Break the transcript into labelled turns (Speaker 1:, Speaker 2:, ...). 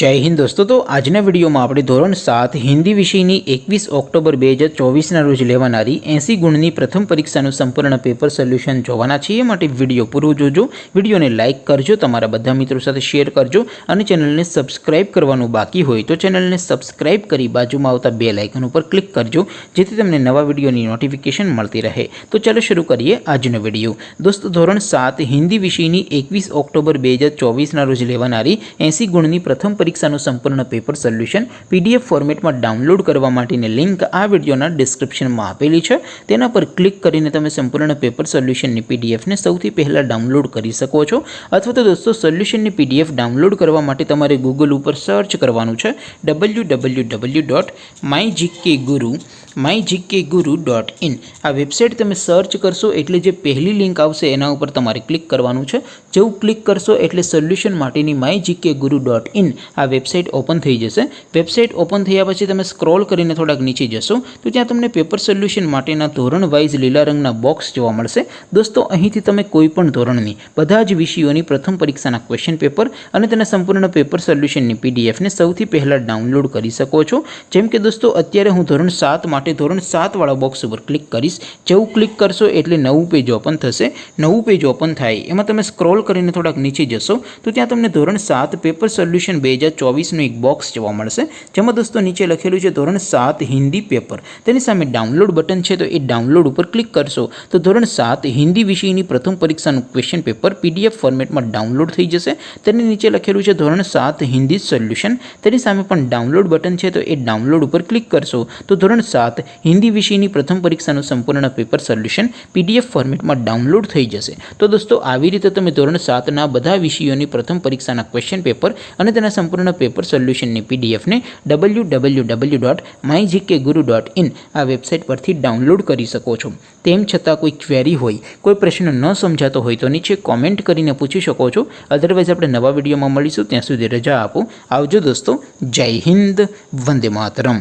Speaker 1: जय हिंद दोस्तों। तो आजना विडियो में આપણે ધોરણ 7 હિન્દી વિષયની 21 ઓક્ટોબર 2024 ના રોજ લેવાનારી 80 ગુણની પ્રથમ પરીક્ષાનું સંપૂર્ણ પેપર સોલ્યુશન જોવાના છીએ। માટે વિડિયો પૂરો જોજો, વિડિયોને લાઈક કરજો, તમારા બધા મિત્રો સાથે શેર કરજો અને ચેનલને સબસ્ક્રાઇબ કરવાનું બાકી હોય તો ચેનલને સબસ્ક્રાઇબ કરી બાજુમાં આવતા બેલ આઇકન ઉપર ક્લિક કરજો જેથી તમને નવા વિડિયોની નોટિફિકેશન મળતી રહે। તો ચાલો શરૂ કરીએ આજનો વિડિયો। દોસ્તો ધોરણ 7 હિન્દી વિષયની 21 ઓક્ટોબર 2024 ના રોજ લેવાનારી 80 ગુણની પ્રથમ પરીક્ષાનું સંપૂર્ણ પેપર સોલ્યુશન પીડીએફ ફોર્મેટમાં ડાઉનલોડ કરવા માટેની લિંક આ વિડિયોના ડિસ્ક્રિપ્શનમાં આપેલી છે। તેના પર ક્લિક કરીને તમે સંપૂર્ણ પેપર સોલ્યુશનની પીડીએફને સૌથી પહેલા ડાઉનલોડ કરી શકો છો। અથવા તો દોસ્તો સોલ્યુશનની પીડીએફ ડાઉનલોડ કરવા માટે તમારે ગૂગલ ઉપર સર્ચ કરવાનું છે www.mygkguru.in। આ વેબસાઇટ તમે સર્ચ કરશો એટલે જે પહેલી લિંક આવશે એના ઉપર તમારે ક્લિક કરવાનું છે। જેવું ક્લિક કરશો એટલે સોલ્યુશન માટેની mygkguru.in આ વેબસાઇટ ઓપન થઈ જશે। વેબસાઇટ ઓપન થયા પછી તમે સ્ક્રોલ કરીને થોડાક નીચે જશો તો ત્યાં તમને પેપર સોલ્યુશન માટેના ધોરણ વાઇઝ લીલા રંગના બોક્સ જોવા મળશે। દોસ્તો અહીંથી તમે કોઈ પણ ધોરણની બધા જ વિષયોની પ્રથમ પરીક્ષાના ક્વેશ્ચન પેપર અને તેના સંપૂર્ણ પેપર સોલ્યુશનની પીડીએફને સૌથી પહેલા ડાઉનલોડ કરી શકો છો। જેમ કે દોસ્તો અત્યારે હું ધોરણ 7 માટે ધોરણ 7 વાળા બોક્સ ઉપર ક્લિક કરીશ। જેવું ક્લિક કરશો એટલે નવું પેજ ઓપન થશે। નવું પેજ ઓપન થાય એમાં તમે સ્ક્રોલ કરીને થોડાક નીચે જશો તો ત્યાં તમને ધોરણ 7 પેપર સોલ્યુશન 2024 નું એક બોક્સ જોવા મળશે જેમાં દોસ્તો નીચે લખેલું છે ધોરણ 7 હિન્દી પેપર। તેની સામે ડાઉનલોડ બટન છે તો એ ડાઉનલોડ ઉપર ક્લિક કરશો તો ધોરણ 7 હિન્દી વિષયની પ્રથમ પરીક્ષાનું ક્વેશ્ચન પેપર પીડીએફ ફોર્મેટમાં ડાઉનલોડ થઈ જશે। તેની નીચે લખેલું છે ધોરણ 7 હિન્દી સોલ્યુશન। તેની સામે પણ ડાઉનલોડ બટન છે તો એ ડાઉનલોડ ઉપર ક્લિક કરશો તો ધોરણ 7 હિન્દી વિષયની પ્રથમ પરીક્ષાનું સંપૂર્ણ પેપર સોલ્યુશન પીડીએફ ફોર્મેટમાં ડાઉનલોડ થઈ જશે। તો દોસ્તો આવી રીતે તમે ધોરણ 7 ના બધા વિષયોની પ્રથમ પરીક્ષાના ક્વેશ્ચન પેપર અને તેના સંપૂર્ણ પેપર સોલ્યુશનની પીડીએફને www.mygkguru.in આ વેબસાઇટ પરથી ડાઉનલોડ કરી શકો છો। તેમ છતાં કોઈ ક્વેરી હોય, કોઈ પ્રશ્ન ન સમજાતો હોય તો નીચે કોમેન્ટ કરીને પૂછી શકો છો। અધરવાઇઝ આપણે નવા વિડીયોમાં મળીશું, ત્યાં સુધી રજા આપો। આવજો દોસ્તો, જય હિન્દ, વંદે માતરમ।